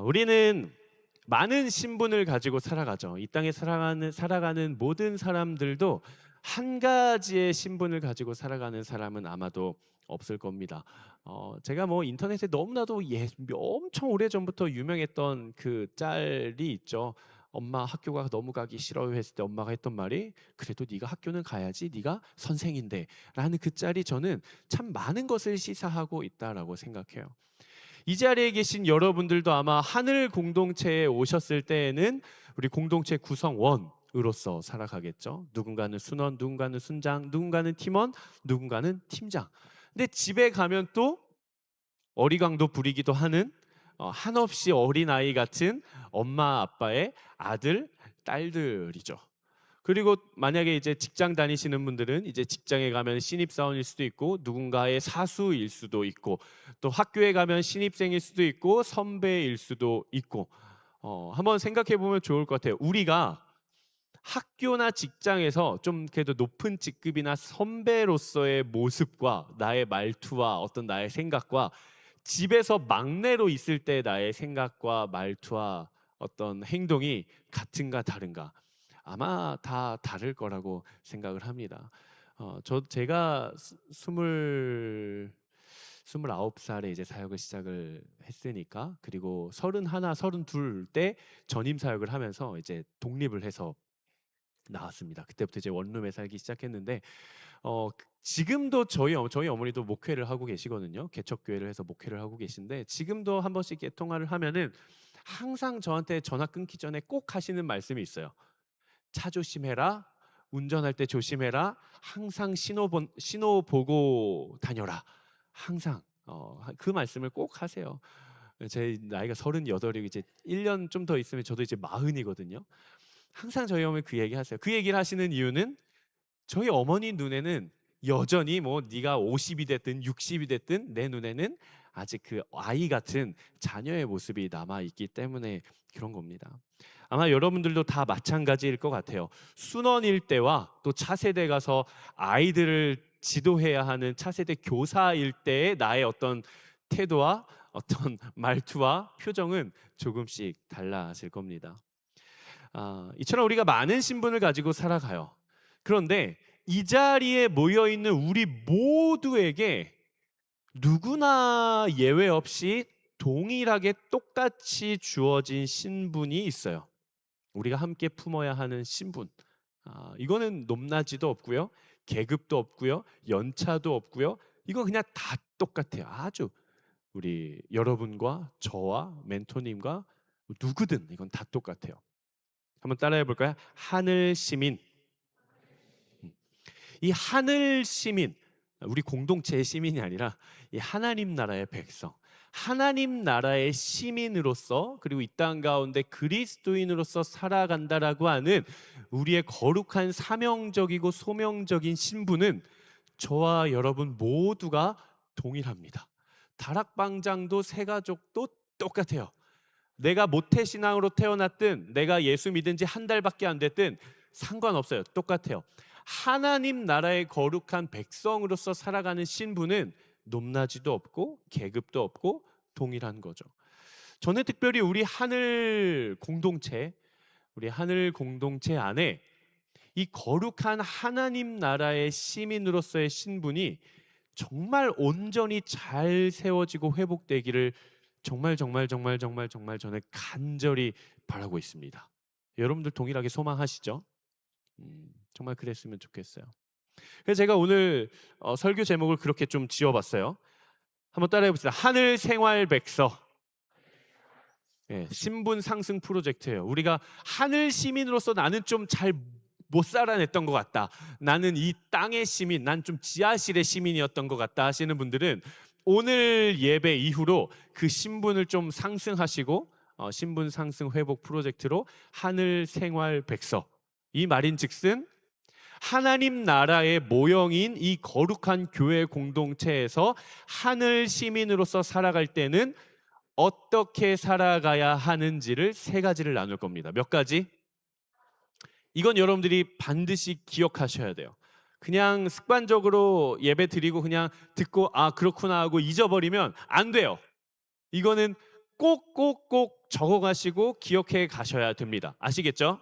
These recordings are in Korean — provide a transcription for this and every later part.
우리는 많은 신분을 가지고 살아가죠. 이 땅에 살아가는 모든 사람들도 한 가지의 신분을 가지고 살아가는 사람은 아마도 없을 겁니다. 제가 뭐 인터넷에 너무나도 엄청 오래 전부터 유명했던 그 짤이 있죠. 엄마 학교가 너무 가기 싫어요 했을 때 엄마가 했던 말이 그래도 네가 학교는 가야지 네가 선생인데 라는 그 짤이 저는 참 많은 것을 시사하고 있다라고 생각해요. 이 자리에 계신 여러분들도 아마 하늘 공동체에 오셨을 때에는 우리 공동체 구성원으로서 살아가겠죠. 누군가는 순원, 누군가는 순장, 누군가는 팀원, 누군가는 팀장. 근데 집에 가면 또 어리광도 부리기도 하는 한없이 어린아이 같은 엄마 아빠의 아들, 딸들이죠. 그리고 만약에 이제 직장 다니시는 분들은 이제 직장에 가면 신입사원일 수도 있고 누군가의 사수일 수도 있고 또 학교에 가면 신입생일 수도 있고 선배일 수도 있고 한번 생각해 보면 좋을 것 같아요. 우리가 학교나 직장에서 좀 그래도 높은 직급이나 선배로서의 모습과 나의 말투와 어떤 나의 생각과 집에서 막내로 있을 때 나의 생각과 말투와 어떤 행동이 같은가 다른가? 아마 다 다를 거라고 생각을 합니다. 제가 29살에 이제 사역을 시작을 했으니까 그리고 31, 32 때 전임 사역을 하면서 이제 독립을 해서 나왔습니다. 그때부터 이제 원룸에 살기 시작했는데 지금도 저희 어머니도 목회를 하고 계시거든요. 개척교회를 해서 목회를 하고 계신데 지금도 한 번씩 이렇게 통화를 하면은 항상 저한테 전화 끊기 전에 꼭 하시는 말씀이 있어요. 차 조심해라. 운전할 때 조심해라. 항상 신호 보고 다녀라. 항상 그 말씀을 꼭 하세요. 제 나이가 38이고 이제 1년 좀 더 있으면 저도 이제 40이거든요. 항상 저희 어머니 그 얘기 하세요. 그 얘기를 하시는 이유는 저희 어머니 눈에는 여전히 뭐 네가 50이 됐든 60이 됐든 내 눈에는 아직 그 아이 같은 자녀의 모습이 남아 있기 때문에 그런 겁니다. 아마 여러분들도 다 마찬가지일 것 같아요. 순원일 때와 또 차세대 가서 아이들을 지도해야 하는 차세대 교사일 때의 나의 어떤 태도와 어떤 말투와 표정은 조금씩 달라질 겁니다. 이처럼 우리가 많은 신분을 가지고 살아가요. 그런데 이 자리에 모여 있는 우리 모두에게 누구나 예외 없이 동일하게 똑같이 주어진 신분이 있어요. 우리가 함께 품어야 하는 신분. 이거는 높낮이도 없고요, 계급도 없고요, 연차도 없고요. 이거 그냥 다 똑같아요. 아주 우리 여러분과 저와 멘토님과 누구든 이건 다 똑같아요. 한번 따라해 볼까요? 하늘 시민. 이 하늘 시민, 우리 공동체의 시민이 아니라 이 하나님 나라의 백성, 하나님 나라의 시민으로서 그리고 이 땅 가운데 그리스도인으로서 살아간다라고 하는 우리의 거룩한 사명적이고 소명적인 신분은 저와 여러분 모두가 동일합니다. 다락방장도 새가족도 똑같아요. 내가 모태신앙으로 태어났든 내가 예수 믿은 지 한 달밖에 안 됐든 상관없어요. 똑같아요. 하나님 나라의 거룩한 백성으로서 살아가는 신분은 높낮이도 없고 계급도 없고 동일한 거죠. 저는 특별히 우리 하늘 공동체 안에 이 거룩한 하나님 나라의 시민으로서의 신분이 정말 온전히 잘 세워지고 회복되기를 정말 저는 간절히 바라고 있습니다. 여러분들 동일하게 소망하시죠? 정말 그랬으면 좋겠어요. 그래서 제가 오늘 설교 제목을 그렇게 좀 지어봤어요. 한번 따라해 봅시다. 하늘 생활 백서. 신분 상승 프로젝트예요. 우리가 하늘 시민으로서 나는 좀 잘 못 살아냈던 것 같다. 나는 이 땅의 시민, 난 좀 지하실의 시민이었던 것 같다 하시는 분들은 오늘 예배 이후로 그 신분을 좀 상승하시고 신분 상승 회복 프로젝트로 하늘 생활 백서, 이 말인즉슨 하나님 나라의 모형인 이 거룩한 교회 공동체에서 하늘 시민으로서 살아갈 때는 어떻게 살아가야 하는지를 3가지를 나눌 겁니다. 몇 가지? 이건 여러분들이 반드시 기억하셔야 돼요. 그냥 습관적으로 예배 드리고 그냥 듣고 그렇구나 하고 잊어버리면 안 돼요. 이거는 꼭꼭꼭 적어가시고 기억해 가셔야 됩니다. 아시겠죠?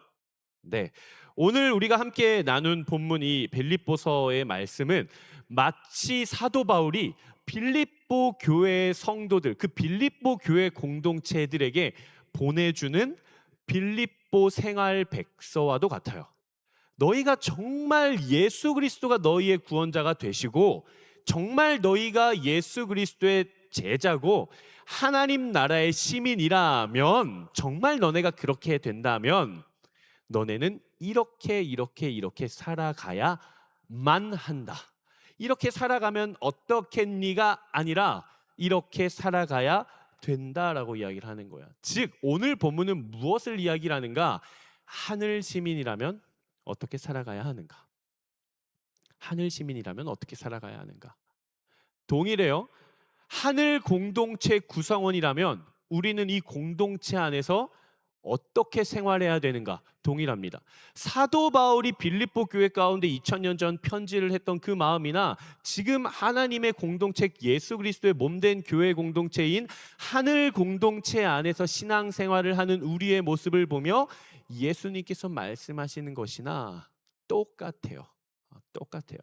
네. 오늘 우리가 함께 나눈 본문 이 빌립보서의 말씀은 마치 사도 바울이 빌립보 교회의 성도들, 그 빌립보 교회 공동체들에게 보내주는 빌립보 생활 백서와도 같아요. 너희가 정말 예수 그리스도가 너희의 구원자가 되시고 정말 너희가 예수 그리스도의 제자고 하나님 나라의 시민이라면, 정말 너네가 그렇게 된다면 너네는 이렇게 살아가야만 한다. 이렇게 살아가면 어떻겠니가 아니라 이렇게 살아가야 된다라고 이야기를 하는 거야. 즉 오늘 본문은 무엇을 이야기를 하는가? 하늘 시민이라면 어떻게 살아가야 하는가? 하늘 시민이라면 어떻게 살아가야 하는가? 동일해요. 하늘 공동체 구성원이라면 우리는 이 공동체 안에서 어떻게 생활해야 되는가? 동일합니다. 사도 바울이 빌립보 교회 가운데 2000년 전 편지를 했던 그 마음이나 지금 하나님의 공동체, 예수 그리스도의 몸된 교회 공동체인 하늘 공동체 안에서 신앙생활을 하는 우리의 모습을 보며 예수님께서 말씀하시는 것이나 똑같아요. 똑같아요.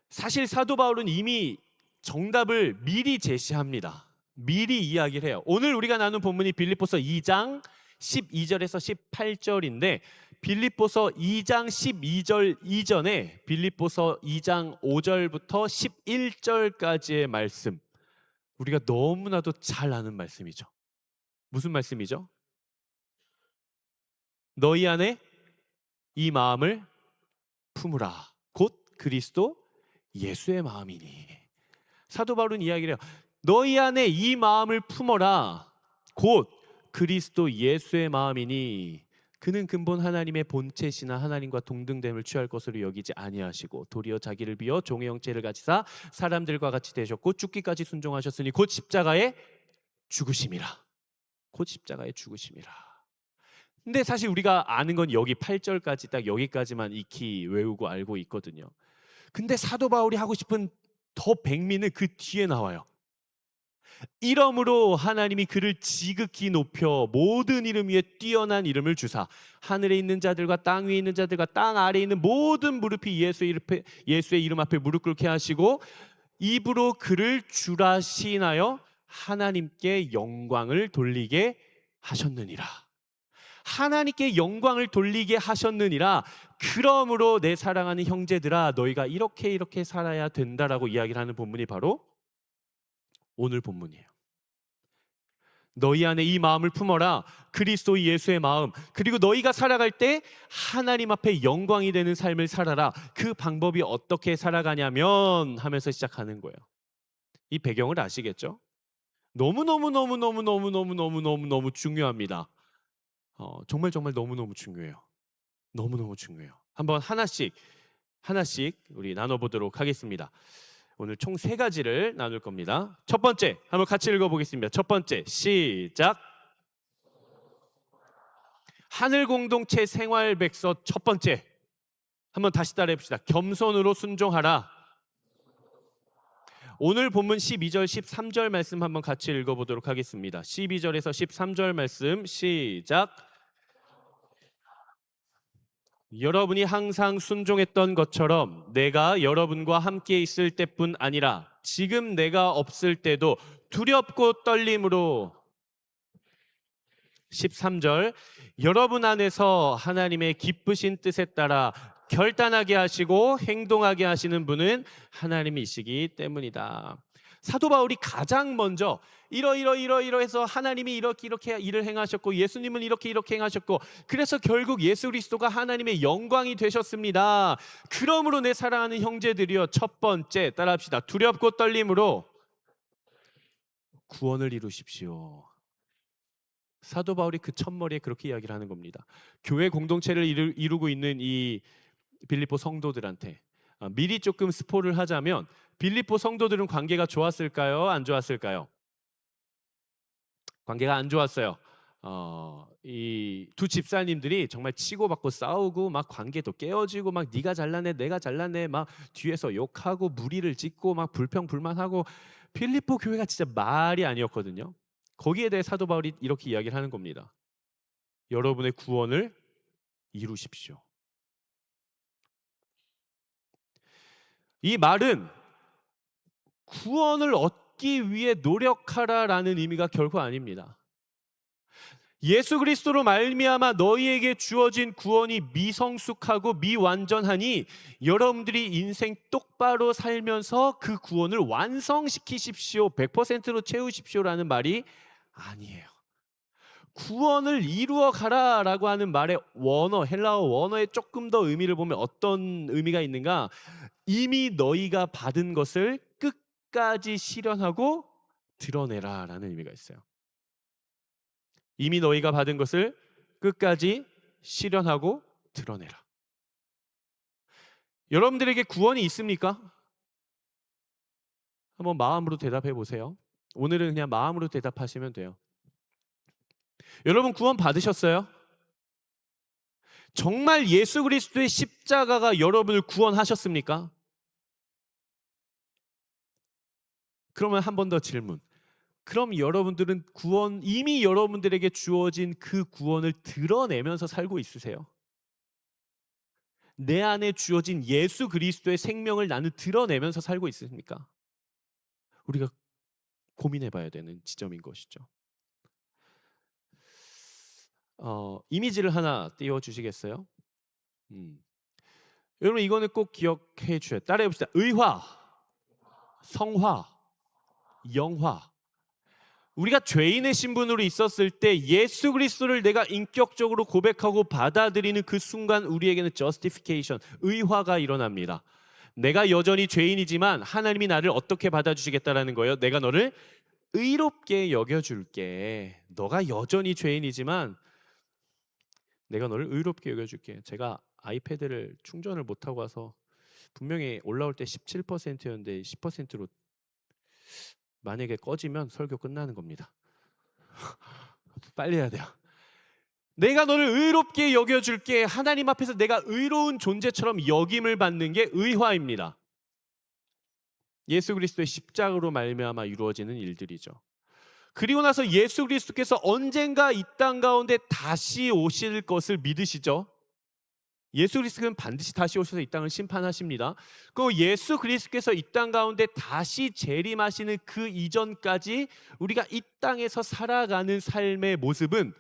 사실 사도 바울은 이미 정답을 미리 제시합니다. 미리 이야기를 해요. 오늘 우리가 나눈 본문이 빌립보서 2장 12절에서 18절인데 빌립보서 2장 12절 이전에 빌립보서 2장 5절부터 11절까지의 말씀, 우리가 너무나도 잘 아는 말씀이죠. 무슨 말씀이죠? 너희 안에 이 마음을 품으라. 곧 그리스도 예수의 마음이니. 사도 바울은 이야기를 해요. 너희 안에 이 마음을 품어라. 곧 그리스도 예수의 마음이니 그는 근본 하나님의 본체시나 하나님과 동등됨을 취할 것으로 여기지 아니하시고 도리어 자기를 비어 종의 형체를 가지사 사람들과 같이 되셨고 죽기까지 순종하셨으니 곧 십자가에 죽으심이라. 곧 십자가에 죽으심이라. 근데 사실 우리가 아는 건 여기 8절까지 딱 여기까지만 익히 외우고 알고 있거든요. 근데 사도 바울이 하고 싶은 더 백미는 그 뒤에 나와요. 이러므로 하나님이 그를 지극히 높여 모든 이름 위에 뛰어난 이름을 주사 하늘에 있는 자들과 땅 위에 있는 자들과 땅 아래에 있는 모든 무릎이 예수의 이름 앞에 무릎 꿇게 하시고 입으로 그를 주라 시인하여 하나님께 영광을 돌리게 하셨느니라. 하나님께 영광을 돌리게 하셨느니라. 그러므로 내 사랑하는 형제들아 너희가 이렇게 살아야 된다라고 이야기를 하는 본문이 바로 오늘 본문이에요. 너희 안에 이 마음을 품어라. 그리스도 예수의 마음. 그리고 너희가 살아갈 때 하나님 앞에 영광이 되는 삶을 살아라. 그 방법이 어떻게 살아가냐면 하면서 시작하는 거예요. 이 배경을 아시겠죠? 너무너무 중요합니다. 정말 너무너무 중요해요. 너무너무 중요해요. 한번 하나씩 우리 나눠보도록 하겠습니다. 오늘 총 3가지를 나눌 겁니다. 첫 번째, 한번 같이 읽어보겠습니다. 첫 번째, 시작. 하늘 공동체 생활 백서 첫 번째, 한번 다시 따라해 봅시다. 겸손으로 순종하라. 오늘 본문 12절 13절 말씀 한번 같이 읽어보도록 하겠습니다. 12절에서 13절 말씀 시작. 여러분이 항상 순종했던 것처럼 내가 여러분과 함께 있을 때뿐 아니라 지금 내가 없을 때도 두렵고 떨림으로. 13절 여러분 안에서 하나님의 기쁘신 뜻에 따라 결단하게 하시고 행동하게 하시는 분은 하나님이시기 때문이다. 사도 바울이 가장 먼저 이러해서 하나님이 이렇게 일을 행하셨고 예수님은 이렇게 행하셨고 그래서 결국 예수 그리스도가 하나님의 영광이 되셨습니다. 그러므로 내 사랑하는 형제들이여 첫 번째 따라합시다. 두렵고 떨림으로 구원을 이루십시오. 사도 바울이 그 첫머리에 그렇게 이야기를 하는 겁니다. 교회 공동체를 이루고 있는 이 빌립보 성도들한테 미리 조금 스포를 하자면 빌립보 성도들은 관계가 좋았을까요? 안 좋았을까요? 관계가 안 좋았어요. 이 두 집사님들이 정말 치고받고 싸우고 막 관계도 깨어지고 막 네가 잘났네 내가 잘났네 막 뒤에서 욕하고 무리를 짓고 막 불평불만하고 필리포 교회가 진짜 말이 아니었거든요. 거기에 대해 사도 바울이 이렇게 이야기를 하는 겁니다. 여러분의 구원을 이루십시오. 이 말은 구원을 얻기 위해 노력하라라는 의미가 결코 아닙니다. 예수 그리스도로 말미암아 너희에게 주어진 구원이 미성숙하고 미완전하니 여러분들이 인생 똑바로 살면서 그 구원을 완성시키십시오, 100%로 채우십시오라는 말이 아니에요. 구원을 이루어 가라라고 하는 말의 원어, 헬라어 원어에 조금 더 의미를 보면 어떤 의미가 있는가? 이미 너희가 받은 것을 끝까지 실현하고 드러내라라는 의미가 있어요. 이미 너희가 받은 것을 끝까지 실현하고 드러내라. 여러분들에게 구원이 있습니까? 한번 마음으로 대답해 보세요. 오늘은 그냥 마음으로 대답하시면 돼요. 여러분 구원 받으셨어요? 정말 예수 그리스도의 십자가가 여러분을 구원하셨습니까? 그러면 한 번 더 질문. 그럼 여러분들은 이미 여러분들에게 주어진 그 구원을 드러내면서 살고 있으세요? 내 안에 주어진 예수 그리스도의 생명을 나는 드러내면서 살고 있습니까? 우리가 고민해 봐야 되는 지점인 것이죠. 이미지를 하나 띄워 주시겠어요? 여러분 이거는 꼭 기억해 주셔야 돼요. 따라해 봅시다. 의화, 성화, 영화. 우리가 죄인의 신분으로 있었을 때 예수 그리스도를 내가 인격적으로 고백하고 받아들이는 그 순간 우리에게는 justification, 의화가 일어납니다. 내가 여전히 죄인이지만 하나님이 나를 어떻게 받아주시겠다라는 거예요. 내가 너를 의롭게 여겨줄게. 너가 여전히 죄인이지만 내가 너를 의롭게 여겨줄게. 제가 아이패드를 충전을 못하고 와서 분명히 올라올 때 17%였는데 10%로 만약에 꺼지면 설교 끝나는 겁니다. 빨리 해야 돼요. 내가 너를 의롭게 여겨줄게. 하나님 앞에서 내가 의로운 존재처럼 여김을 받는 게 의화입니다. 예수 그리스도의 십자가로 말미암아 이루어지는 일들이죠. 그리고 나서 예수 그리스도께서 언젠가 이 땅 가운데 다시 오실 것을 믿으시죠? 예수 그리스도는 반드시 다시 오셔서 이 땅을 심판하십니다. 그 예수 그리스도께서 이 땅 가운데 다시 재림하시는 그 이전까지 우리가 이 땅에서 살아가는 삶의 모습은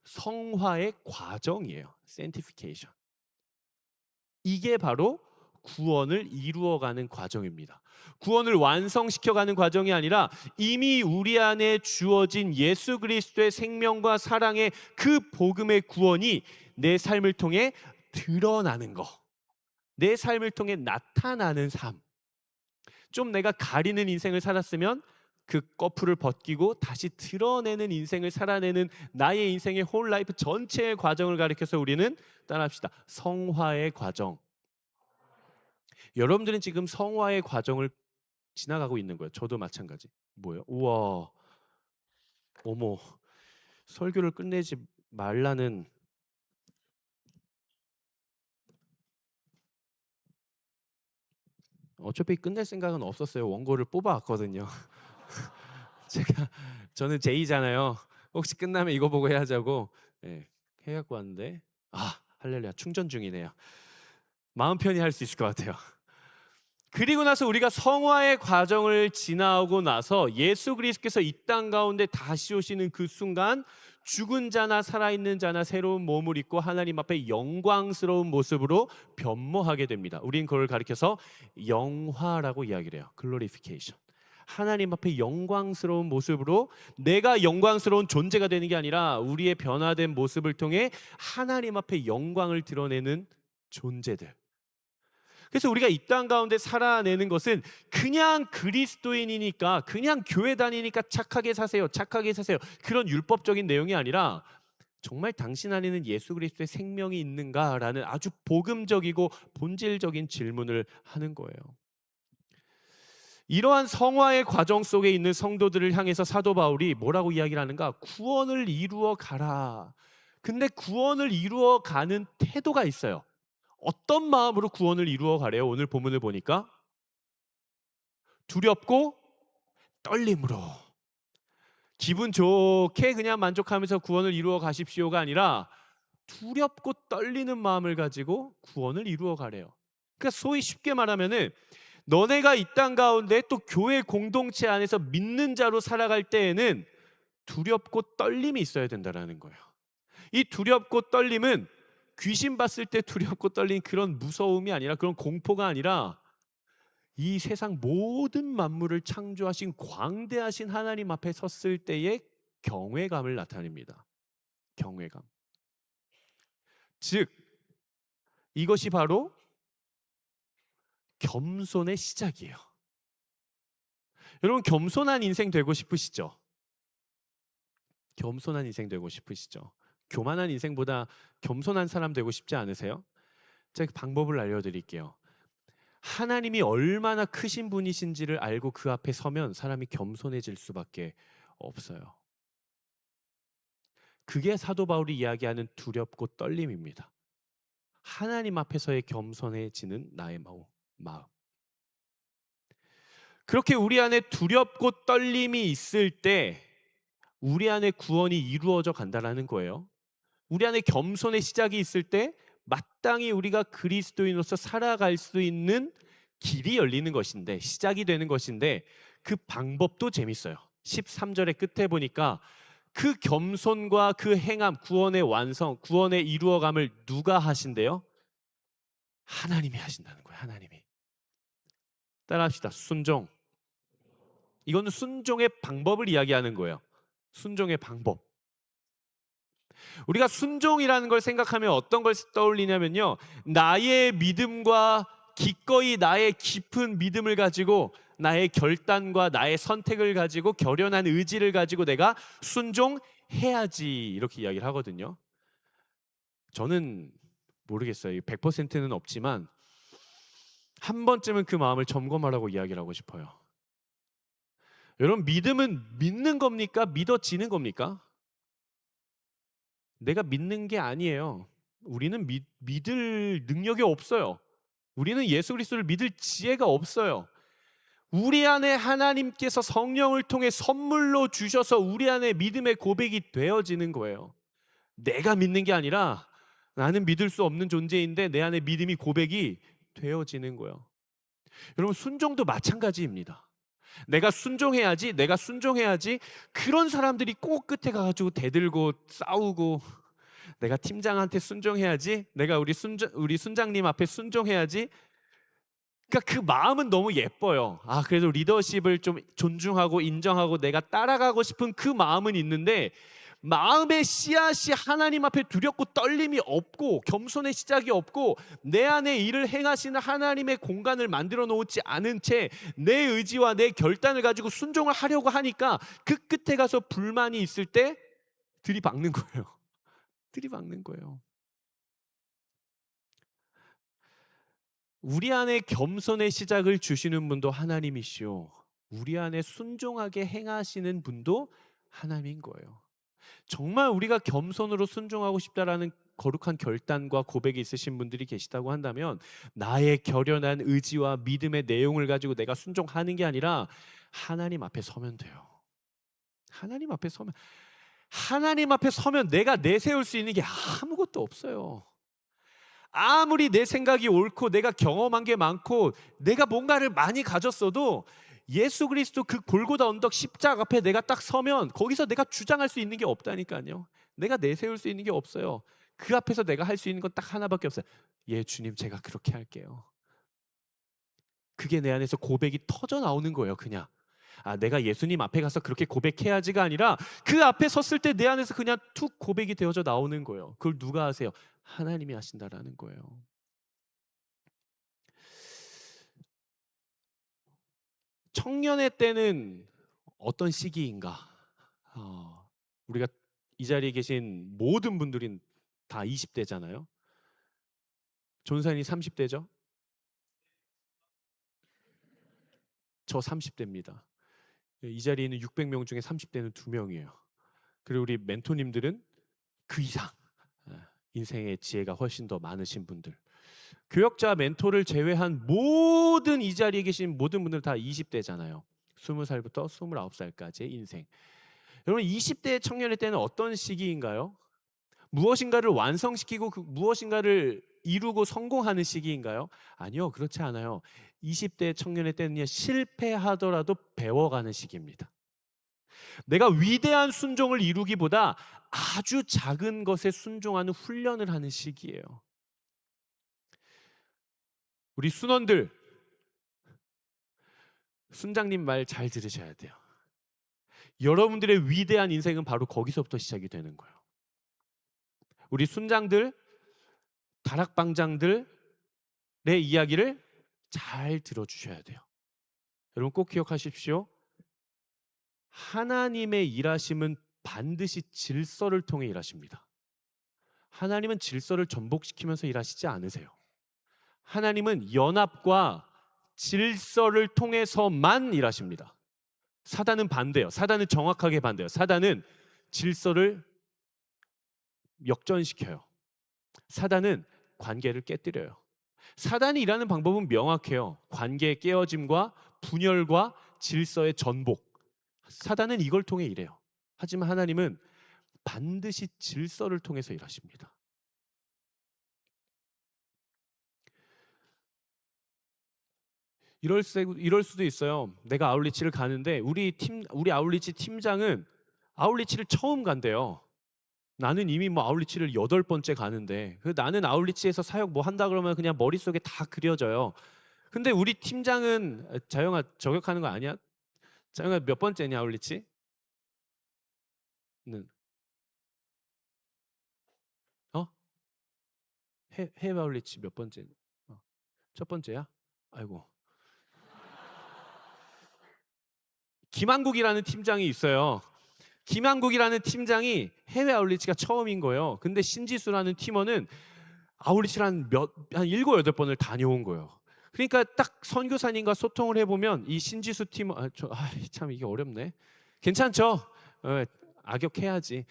성화의 과정이에요. sanctification. 이게 바로 구원을 이루어가는 과정입니다. 구원을 완성시켜가는 과정이 아니라 이미 우리 안에 주어진 예수 그리스도의 생명과 사랑의 그 복음의 구원이 내 삶을 통해 드러나는 거, 내 삶을 통해 나타나는 삶. 좀 내가 가리는 인생을 살았으면 그 꺼풀을 벗기고 다시 드러내는 인생을 살아내는 나의 인생의 홀 라이프 전체의 과정을 가리켜서 우리는 따라합시다. 성화의 과정. 여러분들은 지금 성화의 과정을 지나가고 있는 거예요. 저도 마찬가지. 뭐예요? 우와, 어머, 설교를 끝내지 말라는. 어차피 끝낼 생각은 없었어요. 원고를 뽑아왔거든요. 저는 제이잖아요. 혹시 끝나면 이거 보고 해야자고 해갖고 왔는데 할렐루야, 충전 중이네요. 마음 편히 할 수 있을 것 같아요. 그리고 나서 우리가 성화의 과정을 지나오고 나서 예수 그리스도께서 이 땅 가운데 다시 오시는 그 순간 죽은 자나 살아있는 자나 새로운 몸을 입고 하나님 앞에 영광스러운 모습으로 변모하게 됩니다. 우린 그걸 가리켜서 영화라고 이야기를 해요. 글로리피케이션. 하나님 앞에 영광스러운 모습으로 내가 영광스러운 존재가 되는 게 아니라 우리의 변화된 모습을 통해 하나님 앞에 영광을 드러내는 존재들. 그래서 우리가 이 땅 가운데 살아내는 것은 그냥 그리스도인이니까, 그냥 교회 다니니까 착하게 사세요, 착하게 사세요, 그런 율법적인 내용이 아니라 정말 당신 안에는 예수 그리스도의 생명이 있는가라는 아주 복음적이고 본질적인 질문을 하는 거예요. 이러한 성화의 과정 속에 있는 성도들을 향해서 사도 바울이 뭐라고 이야기를 하는가? 구원을 이루어 가라. 근데 구원을 이루어 가는 태도가 있어요. 어떤 마음으로 구원을 이루어 가래요? 오늘 본문을 보니까 두렵고 떨림으로. 기분 좋게 그냥 만족하면서 구원을 이루어 가십시오가 아니라 두렵고 떨리는 마음을 가지고 구원을 이루어 가래요. 그러니까 소위 쉽게 말하면은 너네가 이 땅 가운데 또 교회 공동체 안에서 믿는 자로 살아갈 때에는 두렵고 떨림이 있어야 된다라는 거예요. 이 두렵고 떨림은 귀신 봤을 때 두렵고 떨린 그런 무서움이 아니라, 그런 공포가 아니라, 이 세상 모든 만물을 창조하신 광대하신 하나님 앞에 섰을 때의 경외감을 나타냅니다. 경외감. 즉 이것이 바로 겸손의 시작이에요. 여러분, 겸손한 인생 되고 싶으시죠? 겸손한 인생 되고 싶으시죠? 교만한 인생보다 겸손한 사람 되고 싶지 않으세요? 제가 방법을 알려드릴게요. 하나님이 얼마나 크신 분이신지를 알고 그 앞에 서면 사람이 겸손해질 수밖에 없어요. 그게 사도 바울이 이야기하는 두렵고 떨림입니다. 하나님 앞에서의 겸손해지는 나의 마음. 그렇게 우리 안에 두렵고 떨림이 있을 때 우리 안에 구원이 이루어져 간다는 거예요. 우리 안에 겸손의 시작이 있을 때 마땅히 우리가 그리스도인으로서 살아갈 수 있는 길이 열리는 것인데, 시작이 되는 것인데, 그 방법도 재밌어요. 13절의 끝에 보니까 그 겸손과 그 행함, 구원의 완성, 구원의 이루어감을 누가 하신대요? 하나님이 하신다는 거예요. 하나님이. 따라합시다. 순종. 이거는 순종의 방법을 이야기하는 거예요. 순종의 방법. 우리가 순종이라는 걸 생각하면 어떤 걸 떠올리냐면요, 나의 믿음과 기꺼이 나의 깊은 믿음을 가지고, 나의 결단과 나의 선택을 가지고, 결연한 의지를 가지고 내가 순종해야지, 이렇게 이야기를 하거든요. 저는 모르겠어요. 100%는 없지만 한 번쯤은 그 마음을 점검하라고 이야기를 하고 싶어요. 여러분, 믿음은 믿는 겁니까? 믿어지는 겁니까? 내가 믿는 게 아니에요. 우리는 믿을 능력이 없어요. 우리는 예수 그리스도를 믿을 지혜가 없어요. 우리 안에 하나님께서 성령을 통해 선물로 주셔서 우리 안에 믿음의 고백이 되어지는 거예요. 내가 믿는 게 아니라 나는 믿을 수 없는 존재인데 내 안에 믿음이 고백이 되어지는 거예요. 여러분, 순종도 마찬가지입니다. 내가 순종해야지, 내가 순종해야지. 그런 사람들이 꼭 끝에 가가지고 대들고 싸우고, 내가 팀장한테 순종해야지, 내가 우리 순장님 앞에 순종해야지. 그러니까 그 마음은 너무 예뻐요. 그래도 리더십을 좀 존중하고 인정하고 내가 따라가고 싶은 그 마음은 있는데, 마음의 씨앗이 하나님 앞에 두렵고 떨림이 없고 겸손의 시작이 없고 내 안에 일을 행하시는 하나님의 공간을 만들어 놓지 않은 채 내 의지와 내 결단을 가지고 순종을 하려고 하니까 그 끝에 가서 불만이 있을 때 들이박는 거예요. 들이박는 거예요. 우리 안에 겸손의 시작을 주시는 분도 하나님이시오, 우리 안에 순종하게 행하시는 분도 하나님인 거예요. 정말 우리가 겸손으로 순종하고 싶다라는 거룩한 결단과 고백이 있으신 분들이 계시다고 한다면, 나의 결연한 의지와 믿음의 내용을 가지고 내가 순종하는 게 아니라 하나님 앞에 서면 돼요. 하나님 앞에 서면 내가 내세울 수 있는 게 아무것도 없어요. 아무리 내 생각이 옳고 내가 경험한 게 많고 내가 뭔가를 많이 가졌어도 예수 그리스도 그 골고다 언덕 십자가 앞에 내가 딱 서면 거기서 내가 주장할 수 있는 게 없다니까요. 내가 내세울 수 있는 게 없어요. 그 앞에서 내가 할 수 있는 건 딱 하나밖에 없어요. 예, 주님, 제가 그렇게 할게요. 그게 내 안에서 고백이 터져 나오는 거예요. 그냥 내가 예수님 앞에 가서 그렇게 고백해야지가 아니라 그 앞에 섰을 때 내 안에서 그냥 툭 고백이 되어져 나오는 거예요. 그걸 누가 하세요? 하나님이 하신다라는 거예요. 청년의 때는 어떤 시기인가? 우리가 이 자리에 계신 모든 분들이 다 20대잖아요. 존산이 30대죠? 저 30대입니다. 이 자리에 있는 600명 중에 30대는 2명이에요. 그리고 우리 멘토님들은 그 이상 인생의 지혜가 훨씬 더 많으신 분들. 교역자 멘토를 제외한 모든 이 자리에 계신 모든 분들 다 20대잖아요. 20살부터 29살까지의 인생. 여러분 20대 청년의 때는 어떤 시기인가요? 무엇인가를 완성시키고 무엇인가를 이루고 성공하는 시기인가요? 아니요, 그렇지 않아요. 20대 청년의 때는요, 실패하더라도 배워가는 시기입니다. 내가 위대한 순종을 이루기보다 아주 작은 것에 순종하는 훈련을 하는 시기예요. 우리 순원들, 순장님 말 잘 들으셔야 돼요. 여러분들의 위대한 인생은 바로 거기서부터 시작이 되는 거예요. 우리 순장들, 다락방장들의 이야기를 잘 들어주셔야 돼요. 여러분 꼭 기억하십시오. 하나님의 일하심은 반드시 질서를 통해 일하십니다. 하나님은 질서를 전복시키면서 일하시지 않으세요. 하나님은 연합과 질서를 통해서만 일하십니다. 사단은 반대예요. 사단은 정확하게 반대예요. 사단은 질서를 역전시켜요. 사단은 관계를 깨뜨려요. 사단이 일하는 방법은 명확해요. 관계의 깨어짐과 분열과 질서의 전복. 사단은 이걸 통해 일해요. 하지만 하나님은 반드시 질서를 통해서 일하십니다. 이럴 수도 있어요. 내가 아울리치를 가는데 우리 아울리치 팀장은 아울리치를 처음 간대요. 나는 이미 뭐 아울리치를 8번째 가는데 나는 아울리치에서 사역 뭐 한다 그러면 그냥 머릿속에 다 그려져요. 근데 우리 팀장은 자영아 저격하는 거 아니야? 자영아 몇 번째냐 아울리치? 는 어? 해외 아울리치 몇 번째? 첫 번째야? 아이고. 김한국이라는 팀장이 있어요. 김한국이라는 팀장이 해외 아울리치가 처음인 거예요. 근데 신지수라는 팀원은 아울리치를 한 7, 8번을 다녀온 거예요. 그러니까 딱 선교사님과 소통을 해보면 이 신지수 팀원 참 이게 어렵네. 괜찮죠? 악역해야지.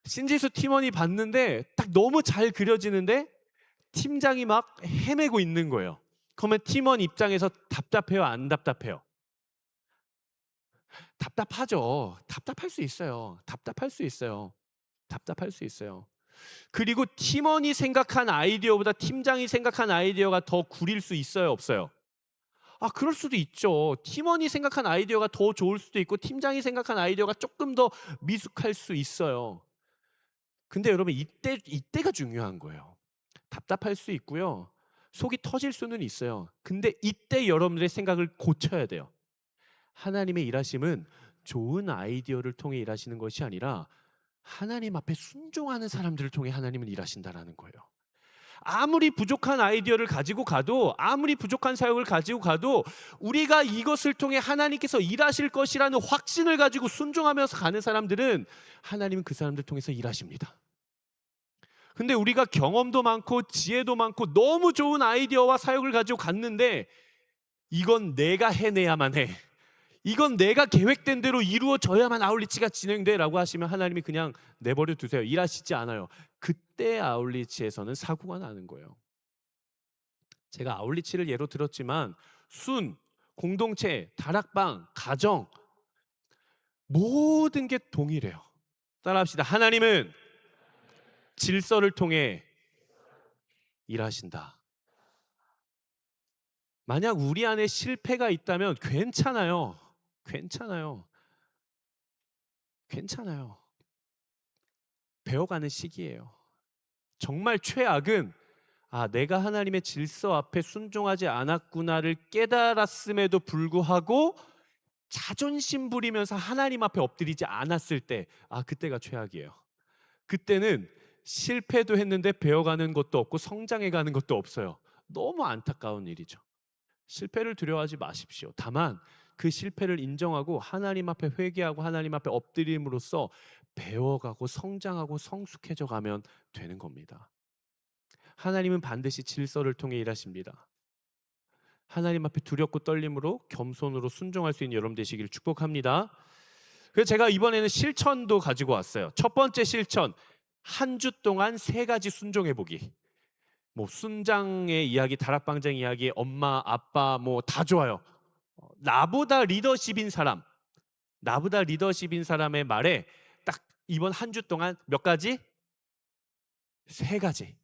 신지수 팀원이 봤는데 딱 너무 잘 그려지는데 팀장이 막 헤매고 있는 거예요. 그러면 팀원 입장에서 답답해요, 안 답답해요? 답답하죠. 답답할 수 있어요. 답답할 수 있어요. 답답할 수 있어요. 그리고 팀원이 생각한 아이디어보다 팀장이 생각한 아이디어가 더 구릴 수 있어요, 없어요? 그럴 수도 있죠. 팀원이 생각한 아이디어가 더 좋을 수도 있고 팀장이 생각한 아이디어가 조금 더 미숙할 수 있어요. 근데 여러분 이때가 중요한 거예요. 답답할 수 있고요. 속이 터질 수는 있어요. 근데 이때 여러분들의 생각을 고쳐야 돼요. 하나님의 일하심은 좋은 아이디어를 통해 일하시는 것이 아니라 하나님 앞에 순종하는 사람들을 통해 하나님은 일하신다라는 거예요. 아무리 부족한 아이디어를 가지고 가도, 아무리 부족한 사역을 가지고 가도 우리가 이것을 통해 하나님께서 일하실 것이라는 확신을 가지고 순종하면서 가는 사람들은 하나님은 그 사람들 통해서 일하십니다. 근데 우리가 경험도 많고 지혜도 많고 너무 좋은 아이디어와 사역을 가지고 갔는데 이건 내가 해내야만 해, 이건 내가 계획된 대로 이루어져야만 아울리치가 진행돼 라고 하시면 하나님이 그냥 내버려 두세요. 일하시지 않아요. 그때 아울리치에서는 사고가 나는 거예요. 제가 아울리치를 예로 들었지만 공동체, 다락방, 가정 모든 게 동일해요. 따라합시다. 하나님은 질서를 통해 일하신다. 만약 우리 안에 실패가 있다면 괜찮아요. 배워가는 시기예요. 정말 최악은 내가 하나님의 질서 앞에 순종하지 않았구나를 깨달았음에도 불구하고 자존심 부리면서 하나님 앞에 엎드리지 않았을 때, 그때가 최악이에요. 그때는 실패도 했는데 배워가는 것도 없고 성장해가는 것도 없어요. 너무 안타까운 일이죠. 실패를 두려워하지 마십시오. 다만 그 실패를 인정하고 하나님 앞에 회개하고 하나님 앞에 엎드림으로써 배워가고 성장하고 성숙해져 가면 되는 겁니다. 하나님은 반드시 질서를 통해 일하십니다. 하나님 앞에 두렵고 떨림으로 겸손으로 순종할 수 있는 여러분 되시기를 축복합니다. 그래서 제가 이번에는 실천도 가지고 왔어요. 첫 번째 실천, 한 주 동안 3가지 순종해보기. 순장의 이야기, 다락방장 이야기, 엄마, 아빠 다 좋아요. 나보다 리더십인 사람, 나보다 리더십인 사람의 말에 딱 이번 한 주 동안 몇 가지? 세 가지.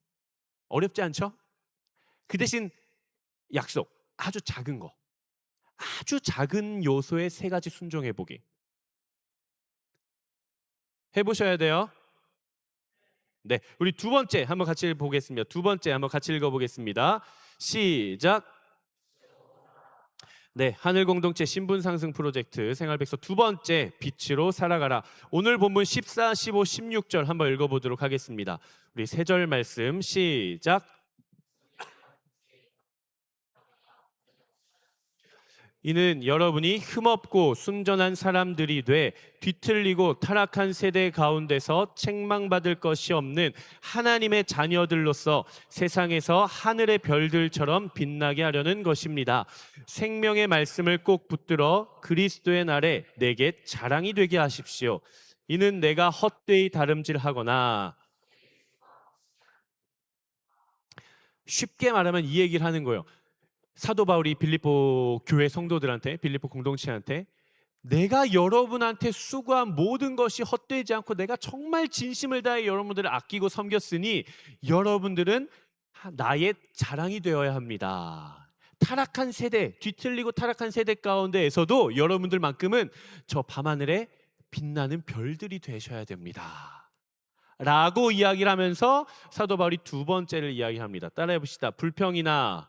어렵지 않죠? 그 대신 약속, 아주 작은 거, 아주 작은 요소에 세 가지 순종해 보기. 해보셔야 돼요. 네, 우리 두 번째 한번 같이 보겠습니다. 두 번째 한번 같이 읽어보겠습니다. 시작. 네, 하늘 공동체 신분 상승 프로젝트 생활백서 두 번째 빛으로 살아가라. 오늘 본문 14, 15, 16절 한번 읽어보도록 하겠습니다. 우리 세 절 말씀 시작. 이는 여러분이 흠없고 순전한 사람들이 돼 뒤틀리고 타락한 세대 가운데서 책망받을 것이 없는 하나님의 자녀들로서 세상에서 하늘의 별들처럼 빛나게 하려는 것입니다. 생명의 말씀을 꼭 붙들어 그리스도의 날에 내게 자랑이 되게 하십시오. 이는 내가 헛되이 다름질하거나, 쉽게 말하면 이 얘기를 하는 거예요. 사도 바울이 빌립보 교회 성도들한테, 빌립보 공동체한테, 내가 여러분한테 수고한 모든 것이 헛되지 않고 내가 정말 진심을 다해 여러분들을 아끼고 섬겼으니 여러분들은 나의 자랑이 되어야 합니다. 타락한 세대, 뒤틀리고 타락한 세대 가운데에서도 여러분들만큼은 저 밤하늘에 빛나는 별들이 되셔야 됩니다. 라고 이야기를 하면서 사도 바울이 두 번째를 이야기합니다. 따라해 봅시다. 불평이나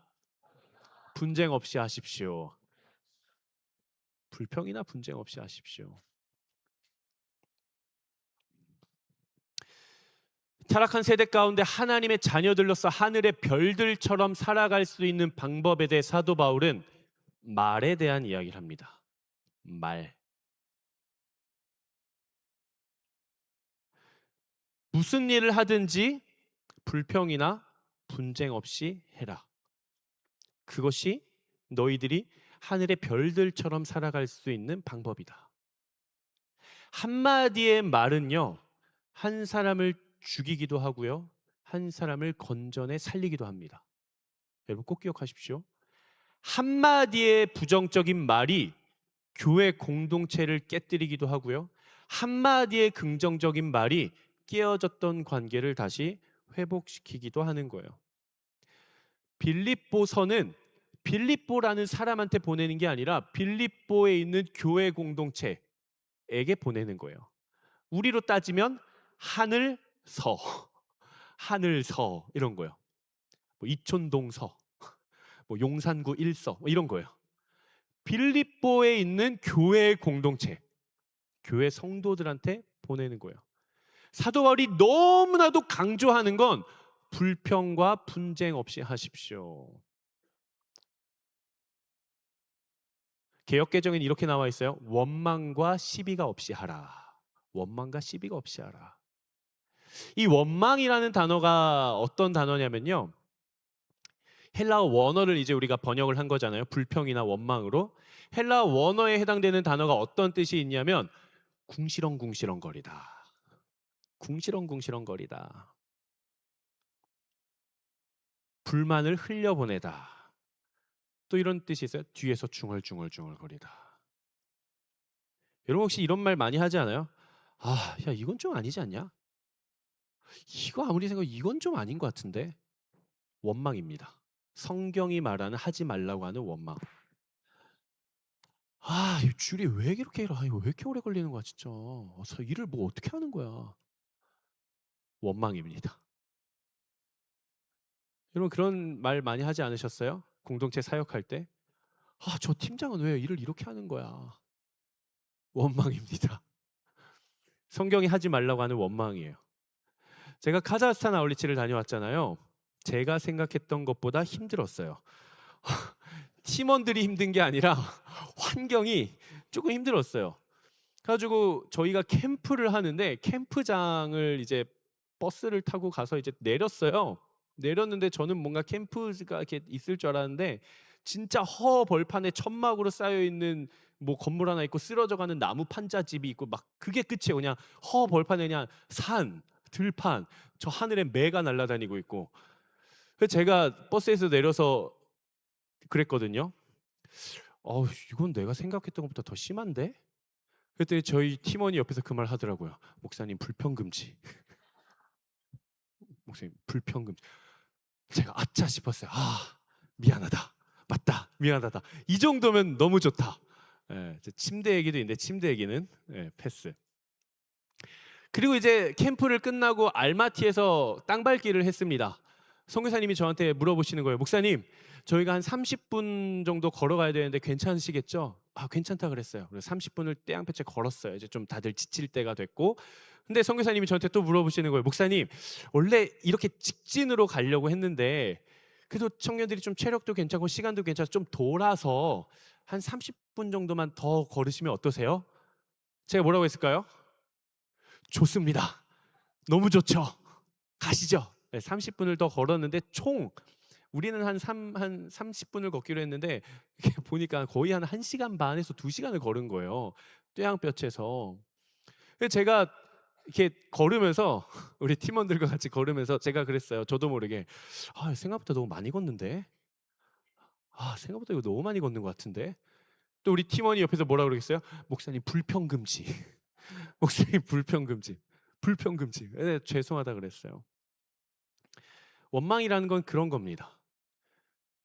분쟁 없이 하십시오. 불평이나 분쟁 없이 하십시오. 타락한 세대 가운데 하나님의 자녀들로서 하늘의 별들처럼 살아갈 수 있는 방법에 대해 사도 바울은 말에 대한 이야기를 합니다. 말. 무슨 일을 하든지 불평이나 분쟁 없이 해라. 그것이 너희들이 하늘의 별들처럼 살아갈 수 있는 방법이다. 한마디의 말은요, 한 사람을 죽이기도 하고요, 한 사람을 건져내 살리기도 합니다. 여러분 꼭 기억하십시오. 한마디의 부정적인 말이 교회 공동체를 깨뜨리기도 하고요, 한마디의 긍정적인 말이 깨어졌던 관계를 다시 회복시키기도 하는 거예요. 빌립보서는 빌립보라는 사람한테 보내는 게 아니라 빌립보에 있는 교회 공동체에게 보내는 거예요. 우리로 따지면 하늘서, 하늘서 이런 거예요. 뭐 이촌동서, 뭐 용산구 1서 뭐 이런 거예요. 빌립보에 있는 교회 공동체, 교회 성도들한테 보내는 거예요. 사도 바울이 너무나도 강조하는 건 불평과 분쟁 없이 하십시오. 개역개정엔 이렇게 나와 있어요. 원망과 시비가 없이 하라. 원망과 시비가 없이 하라. 이 원망이라는 단어가 어떤 단어냐면요, 헬라어 원어를 이제 우리가 번역을 한 거잖아요. 불평이나 원망으로. 헬라어 원어에 해당되는 단어가 어떤 뜻이 있냐면 궁시렁궁시렁거리다. 궁시렁궁시렁거리다. 불만을 흘려보내다. 또 이런 뜻이 있어요. 뒤에서 중얼중얼중얼거리다. 여러분 혹시 이런 말 많이 하지 않아요? 아, 야 이건 좀 아니지 않냐? 이거 아무리 생각해도 이건 좀 아닌 것 같은데. 원망입니다. 성경이 말하는 하지 말라고 하는 원망. 아, 이 줄이 왜 이렇게 이거 왜 이렇게 오래 걸리는 거야 진짜. 일을 뭐 어떻게 하는 거야. 원망입니다. 여러분 그런 말 많이 하지 않으셨어요? 공동체 사역할 때? 아, 저 팀장은 왜 일을 이렇게 하는 거야. 원망입니다. 성경이 하지 말라고 하는 원망이에요. 제가 카자흐스탄 아울리치를 다녀왔잖아요. 제가 생각했던 것보다 힘들었어요. 팀원들이 힘든 게 아니라 환경이 조금 힘들었어요. 그래가지고 저희가 캠프를 하는데 캠프장을 이제 버스를 타고 가서 이제 내렸어요. 내렸는데 저는 뭔가 캠프가 이렇게 있을 줄 알았는데 진짜 허 벌판에 천막으로 쌓여 있는 뭐 건물 하나 있고 쓰러져가는 나무 판자집이 있고 막 그게 끝이에요. 그냥 허 벌판에 그냥 산, 들판, 저 하늘에 매가 날아다니고 있고. 그래서 제가 버스에서 내려서 그랬거든요. 이건 내가 생각했던 것보다 더 심한데? 그랬더니 저희 팀원이 옆에서 그 말 하더라고요. 목사님 불평금지. 목사님 불평금지. 제가 아차 싶었어요. 미안하다. 맞다. 미안하다. 이 정도면 너무 좋다. 침대 얘기도 있는데 침대 얘기는 패스. 그리고 이제 캠프를 끝나고 알마티에서 땅밟기를 했습니다. 선교사님이 저한테 물어보시는 거예요. 목사님, 저희가 한 30분 정도 걸어가야 되는데 괜찮으시겠죠? 괜찮다 그랬어요. 그래서 30분을 떼양볕에 걸었어요. 이제 좀 다들 지칠 때가 됐고. 근데 선교사님이 저한테 또 물어보시는 거예요. 목사님, 원래 이렇게 직진으로 가려고 했는데 그래도 청년들이 좀 체력도 괜찮고 시간도 괜찮아서 좀 돌아서 한 30분 정도만 더 걸으시면 어떠세요? 제가 뭐라고 했을까요? 좋습니다. 너무 좋죠. 가시죠. 30분을 더 걸었는데 총 우리는 한 30분을 걷기로 했는데 이렇게 보니까 거의 한 1시간 반에서 2시간을 걸은 거예요. 뙤양볕에서. 제가 이렇게 걸으면서 우리 팀원들과 같이 걸으면서 제가 그랬어요. 저도 모르게 생각보다 너무 많이 걷는데 생각보다 이거 너무 많이 걷는 것 같은데. 또 우리 팀원이 옆에서 뭐라 그러겠어요? 목사님 불평금지. 목사님 불평금지. 불평금지. 죄송하다 그랬어요. 원망이라는 건 그런 겁니다.